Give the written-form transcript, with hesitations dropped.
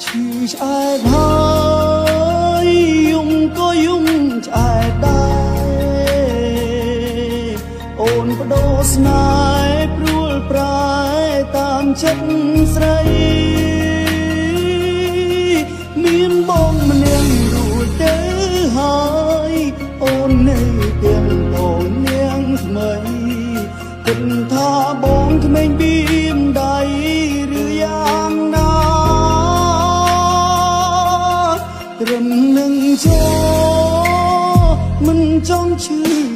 ឈឺឆ្អែតហើយយំក៏យំឆ្អែតដែរអូនបដូរស្នេហ៍ព្រួលប្រែតាមចិត្តស្រីមានបងម្នាក់រួចទៅហើយអូននៅទាំងបងនាងថ្មីគិតថាបងក្មេងបៀមដៃឬយ៉ាងណាត្រឹមនឹងចោមិនចង់ឈឺ